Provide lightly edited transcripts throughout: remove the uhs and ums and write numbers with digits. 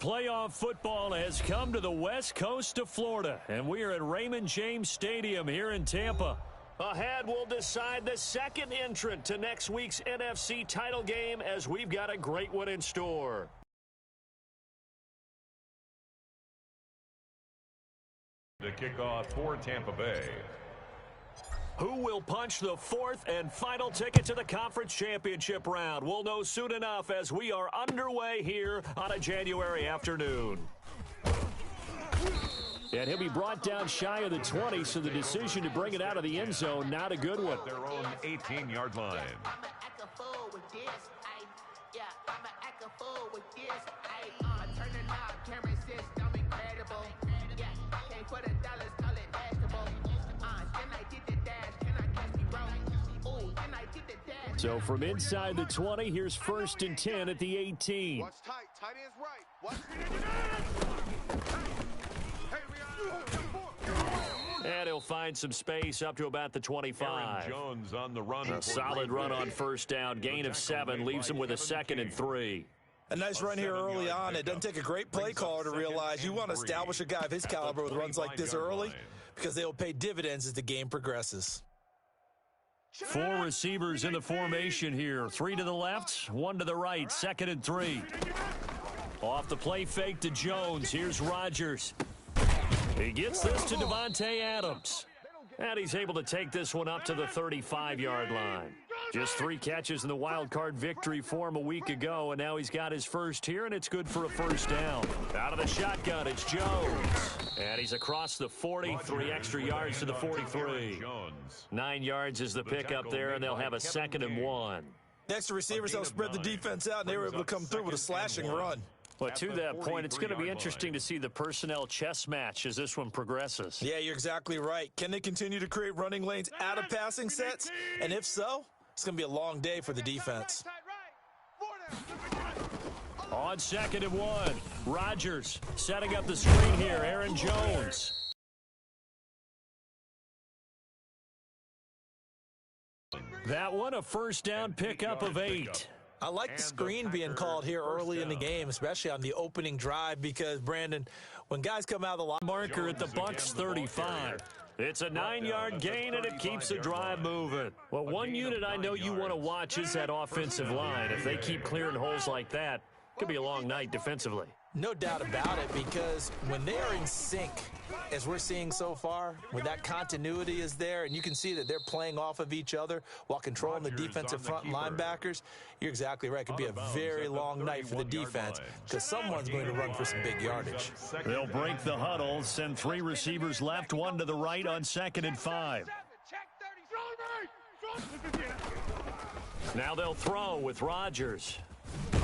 Playoff football has come to the west coast of Florida, and we are at Raymond James Stadium here in Tampa. Ahead, we'll decide the second entrant to next week's NFC title game as we've got a great one in store. The kickoff for Tampa Bay. Who will punch the fourth and final ticket to the conference championship round? We'll know soon enough as we are underway here on a January afternoon. And he'll be brought down shy of the 20, so the decision to bring it out of the end zone, not a good one. Their own 18-yard line. So from inside the 20, here's 1st and 10 at the 18. Watch tight. Tight end's right. Watch. And he'll find some space up to about the 25. Aaron Jones on the run. A solid run on first down. Gain of 7 leaves him with a 2nd and 3. A nice run here early on. It doesn't take a great play caller to realize you want to establish a guy of his caliber with runs like this early because they will pay dividends as the game progresses. 4 receivers in the formation here. 3 to the left, 1 to the right. 2nd and 3. Off the play fake to Jones. Here's Rodgers. He gets this to Devontae Adams. And he's able to take this one up to the 35-yard line. Just 3 catches in the wild card victory for him a week ago, and now he's got his first here, and it's good for a first down. Out of the shotgun, it's Jones. And he's across the 40, 3 extra yards to the 43. 9 yards is the pickup there, and they'll have a 2nd and 1. Next to receivers, they'll spread the defense out, and they were able to come through with a slashing run. But to that point, it's going to be interesting to see the personnel chess match as this one progresses. Yeah, you're exactly right. Can they continue to create running lanes out of passing sets? And if so, it's going to be a long day for the defense. On 2nd and 1, Rodgers setting up the screen here. Aaron Jones. That one, a first down pickup of 8. I like the screen being called here early in the game, especially on the opening drive, because, Brandon, when guys come out of the line. Marker at the Bucs 35. It's a 9-yard gain, and it keeps the drive moving. Well, one unit I know you want to watch is that offensive line. If they keep clearing holes like that, it could be a long night defensively. No doubt about it, because when they are in sync, as we're seeing so far, when that continuity is there, and you can see that they're playing off of each other while controlling the defensive front linebackers, you're exactly right. It could be a very long night for the defense because someone's going to run for some big yardage. They'll break the huddle, send 3 receivers left, 1 to the right on 2nd and 5. Now they'll throw with Rodgers.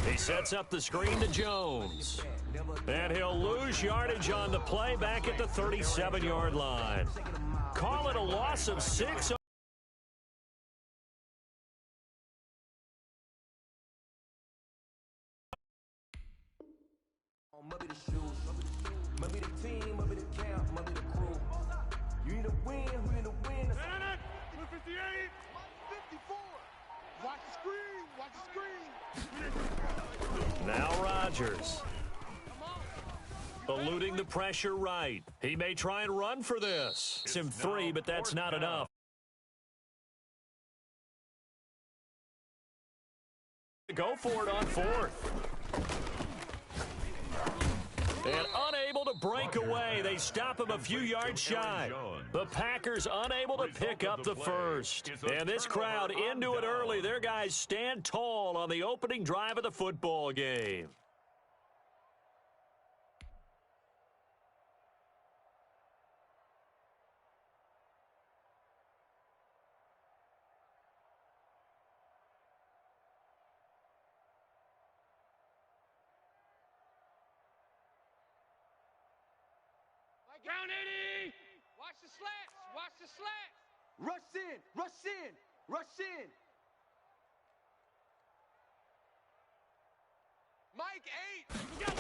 He sets up the screen to Jones. And he'll lose yardage on the play back at the 37-yard line. Call it a loss of 6. Now Rodgers. Eluding the pressure right. He may try and run for this. It's him 3, but that's not enough. Go for it on 4th. And unable to break away. They stop him a few yards shy. The Packers unable to pick up the first. And this crowd into it early. Their guys stand tall on the opening drive of the football game. Count 80! Watch the slats! Watch the slats! Rush in! Rush in! Rush in! Mike 8!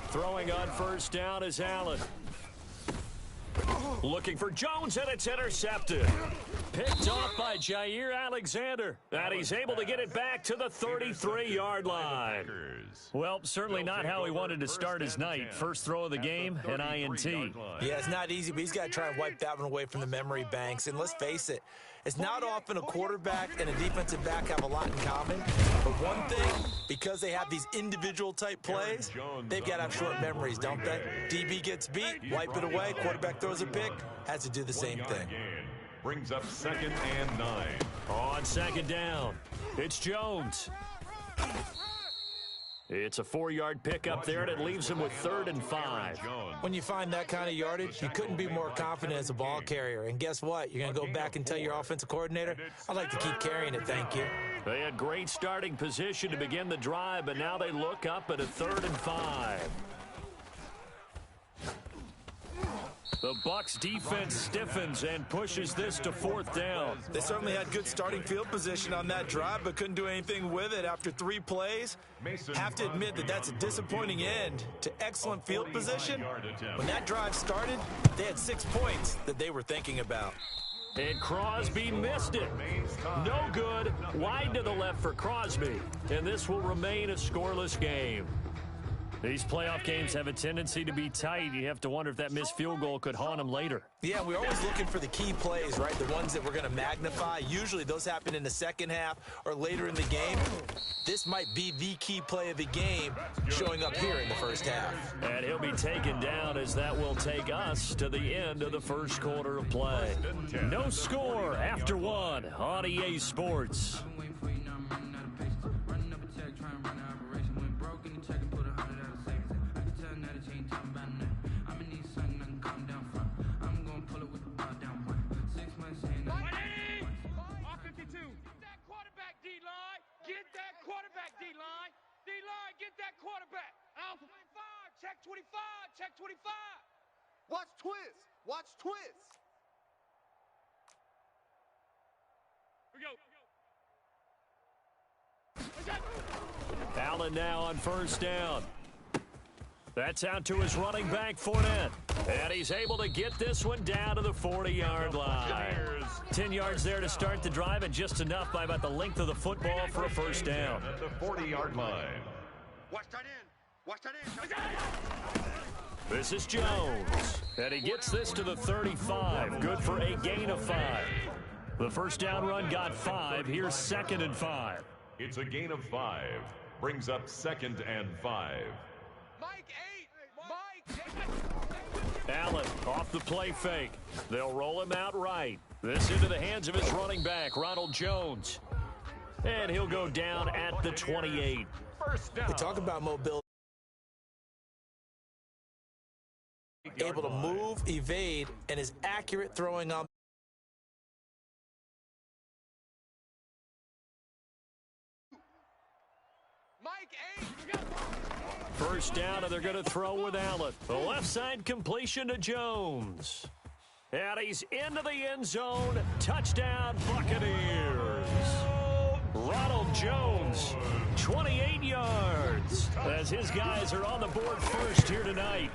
Throwing on first down is Allen. Looking for Jones, and it's intercepted. picked off by Jair Alexander. And he's able to get it back to the 33-yard line. Well, certainly not how he wanted to start his night. First throw of the game, an INT. Yeah, it's not easy, but he's got to try and wipe that one away from the memory banks. And let's face it, it's not often a quarterback and a defensive back have a lot in common. But one thing, because they have these individual type plays, they've got to have short memories, don't they? DB gets beat, wipe it away, quarterback throws a pick, has to do the same thing. Brings up 2nd and 9. On 2nd down, it's Jones. It's a 4-yard pickup there, and it leaves him with 3rd and 5. When you find that kind of yardage, you couldn't be more confident as a ball carrier. And guess what? You're going to go back and tell your offensive coordinator, I'd like to keep carrying it, thank you. They had great starting position to begin the drive, but now they look up at a 3rd and 5. The Bucs defense stiffens and pushes this to 4th down. They certainly had good starting field position on that drive, but couldn't do anything with it after 3 plays. Have to admit that that's a disappointing end to excellent field position. When that drive started, they had 6 points that they were thinking about. And Crosby missed it. No good. Wide to the left for Crosby. And this will remain a scoreless game. These playoff games have a tendency to be tight. You have to wonder if that missed field goal could haunt them later. Yeah, we're always looking for the key plays, right? The ones that we're going to magnify. Usually those happen in the second half or later in the game. This might be the key play of the game showing up here in the first half. And he'll be taken down as that will take us to the end of the first quarter of play. No score after 1 on EA Sports. D-line, get that quarterback. Alpha 5, check 25, check 25. Watch twist. Watch twist. Here we go. Allen now on 1st down. That's out to his running back, Fournette. And he's able to get this one down to the 40-yard line. 10 yards there to start the drive, and just enough by about the length of the football for a 1st down. At the 40-yard line. Watch that in. Watch that in. This is Jones. And he gets this to the 35. Good for a gain of 5. The 1st down run got 5. Here's 2nd and 5. It's a gain of 5. Brings up 2nd and 5. Mike 8. Mike. Allen off the play fake. They'll roll him out right. This into the hands of his running back, Ronald Jones. And he'll go down at the 28. First down. We talk about mobility. Able to move, evade, and is accurate throwing on. Mike 8. 1st down, and they're going to throw with Allen. The left side completion to Jones. And he's into the end zone. Touchdown, Buccaneers. Ronald Jones, 28 yards. As his guys are on the board first here tonight.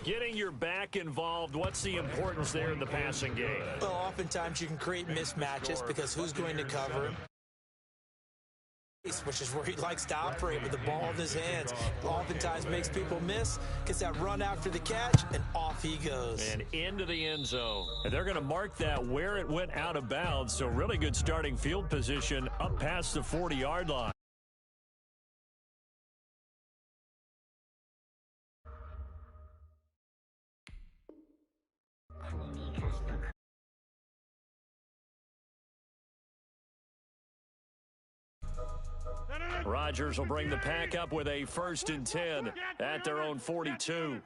Getting your back involved, what's the importance there in the passing game? Well, oftentimes you can create mismatches because who's going to cover him? Which is where he likes to operate with the ball in his hands. Oftentimes makes people miss, gets that run after the catch, and off he goes. And into the end zone. And they're going to mark that where it went out of bounds. So really good starting field position up past the 40-yard line. Rodgers will bring the pack up with a 1st and 10 at their own 42.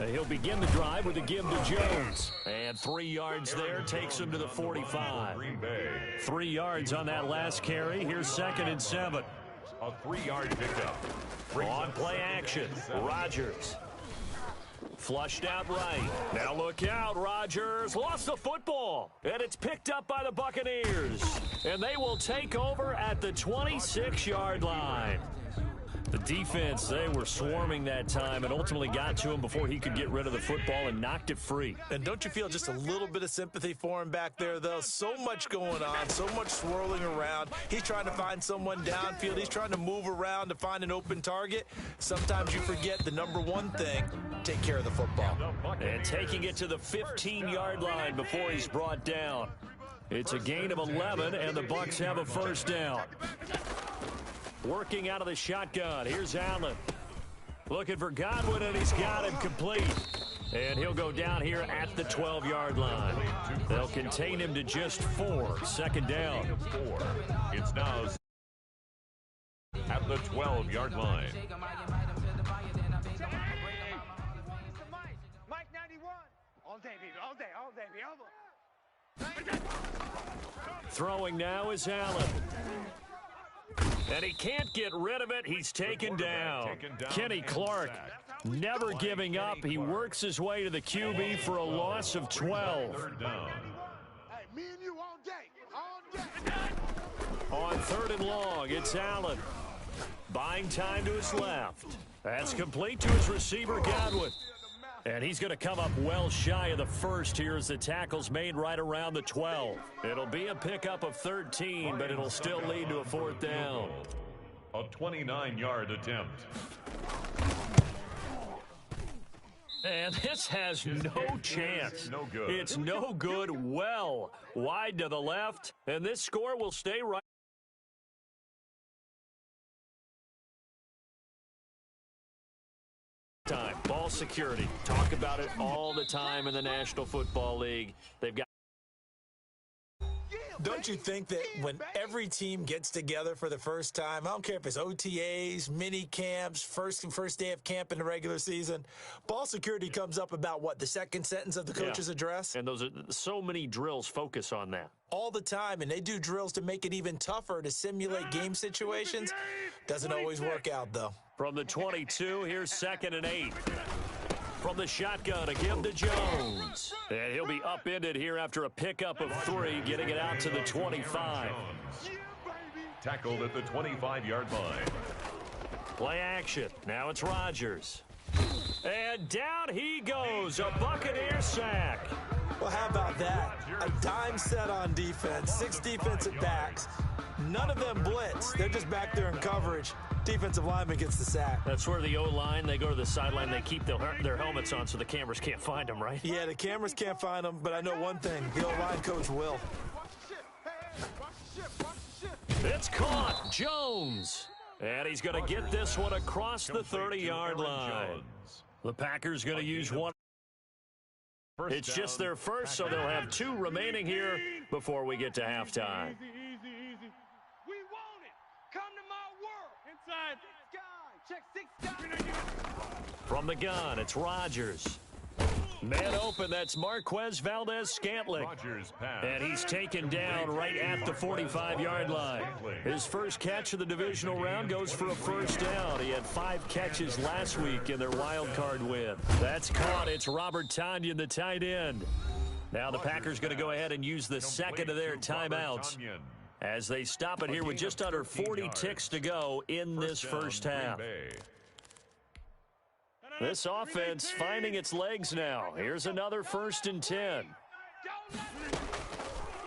He'll begin the drive with a give to Jones. And 3 yards there takes him to the 45. 3 yards on that last carry. Here's 2nd and 7. A 3-yard pickup. On play action, Rodgers. Flushed out right. Now look out, Rodgers lost the football. And it's picked up by the Buccaneers. And they will take over at the 26-yard line. The defense, they were swarming that time and ultimately got to him before he could get rid of the football and knocked it free. And don't you feel just a little bit of sympathy for him back there, though? So much going on, so much swirling around. He's trying to find someone downfield. He's trying to move around to find an open target. Sometimes you forget the number one thing, take care of the football. And taking it to the 15-yard line before he's brought down. It's a gain of 11, and the Bucs have a first down. Working out of the shotgun. Here's Allen. Looking for Godwin, and he's got him complete. And he'll go down here at the 12-yard line. They'll contain him to just 4. Second down. It's now at the 12-yard line. Mike 91. All day, baby. All day, baby. Throwing now is Allen. And he can't get rid of it. He's taken down. Kenny Clark never giving up. He works his way to the QB for a loss of 12. Hey, me and you all day. On 3rd and long, it's Allen. Buying time to his left. That's complete to his receiver, Godwin. And he's going to come up well shy of the first here as the tackle's made right around the 12. It'll be a pickup of 13, but it'll still lead to a 4th down. A 29-yard attempt. And this has no chance. No good. It's no good. Well wide to the left, and this score will stay right. Time. Ball security. Talk about it all the time in the National Football League. They've got. Don't you think that when every team gets together for the first time, I don't care if it's OTAs, mini camps, first day of camp in the regular season, ball security comes up about what, the second sentence of the coach's address? And those are so many drills focus on that. All the time, and they do drills to make it even tougher to simulate game situations. Doesn't always work out, though. From the 22, here's 2nd and 8. From the shotgun, a give to Jones. And he'll be upended here after a pickup of 3, getting it out to the 25. Tackled at the 25-yard line. Play action. Now it's Rodgers. And down he goes. A Buccaneer sack. Well, how about that? A dime set on defense, 6 defensive backs. None of them blitz. They're just back there in coverage. Defensive lineman gets the sack. That's where the O-line, they go to the sideline, they keep their helmets on so the cameras can't find them, right? Yeah, the cameras can't find them, but I know one thing. The O-line coach will. It's caught. Jones. And he's going to get this one across the 30-yard line. The Packers going to use one. It's just their first, so they'll have 2 remaining here before we get to halftime. Easy. We want it. Come to my world. Inside. Check 6 guys. From the gun, it's Rodgers. Man open, that's Marquez Valdez-Scantling. Rodgers pass. And he's taken down right at the 45-yard line. His first catch of the divisional round goes for a first down. He had 5 catches last week in their wild card win. That's caught. It's Robert Tonyan, the tight end. Now the Packers going to go ahead and use the second of their timeouts as they stop it here with just under 40 ticks to go in this first half. This offense finding its legs now. Here's another 1st and 10.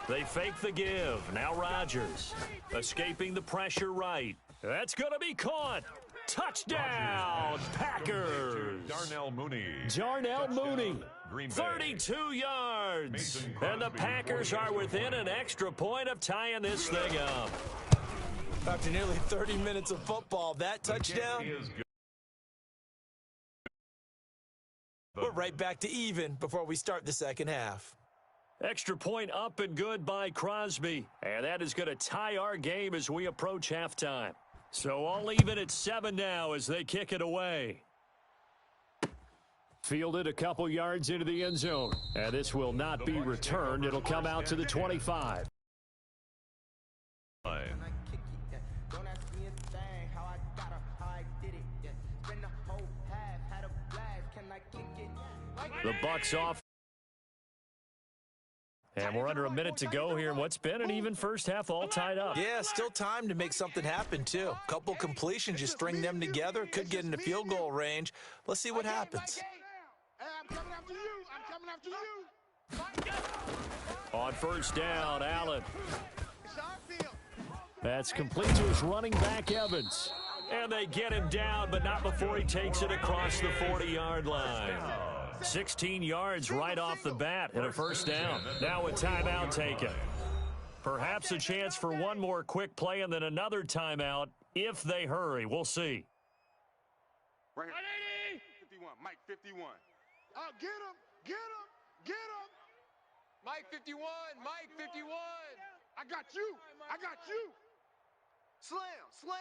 They fake the give. Now Rodgers escaping the pressure right. That's going to be caught. Touchdown, Packers. Darnell Mooney. 32 yards. And the Packers are within an extra point of tying this thing up. After nearly 30 minutes of football, that touchdown, we're right back to even before we start the second half. Extra point up and good by Crosby. And that is going to tie our game as we approach halftime. So all even at 7 now as they kick it away. Fielded a couple yards into the end zone. And this will not be returned. It'll come out to the 25. The Bucs off. And we're under a minute to go here in what's been an even first half, all tied up. Yeah, still time to make something happen, too. Couple completions, you string them together, could get into field goal range. Let's see what happens. Hey, I'm coming after you. I'm coming after you. On first down, Allen. It's our field. That's complete to his running back, Evans. And they get him down, but not before he takes it across the 40-yard line. 16 yards right off the bat and a first down. Now a timeout taken. Perhaps a chance for one more quick play and then another timeout if they hurry. We'll see. Right here. 51, Mike 51. Oh, get him, get him, get him. Mike 51, Mike 51. I got you, I got you. Slam, slam.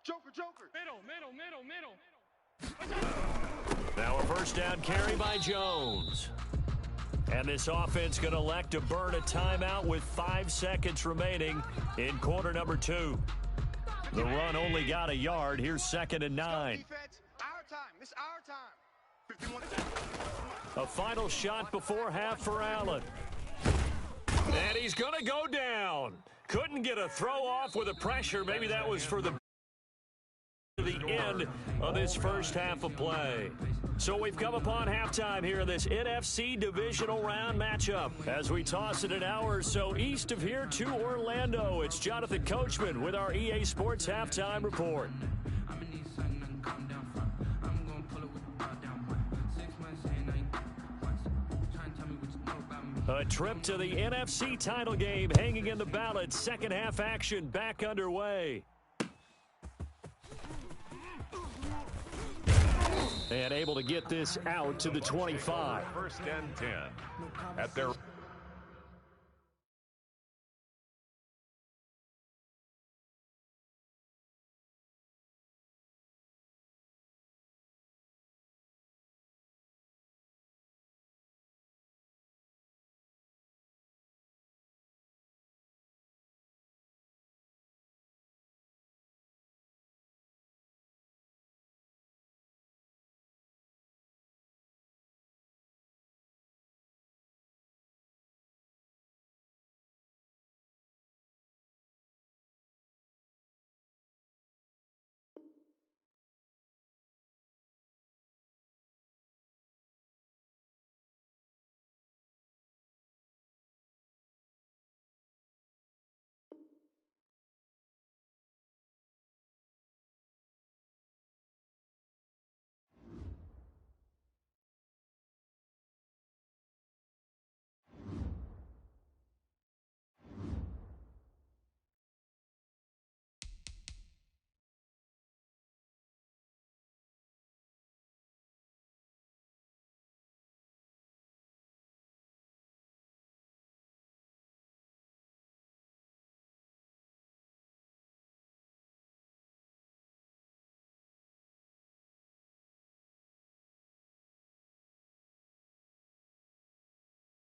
Joker, Joker. Middle. Now a first down carry by Jones. And this offense going to elect to burn a timeout with 5 seconds remaining in quarter number 2. The run only got a yard. Here's 2nd and 9. Defense, our time. It's our time. 51. A final shot before half for Allen. And he's going to go down. Couldn't get a throw off with the pressure. Maybe that was for the end of this first half of play. So we've come upon halftime here in this NFC divisional round matchup. As we toss it an hour or so east of here to Orlando, it's Jonathan Coachman with our EA Sports Halftime Report. A trip to the NFC title game hanging in the balance. Second half action back underway. And able to get this out to the 25. First and 10 at their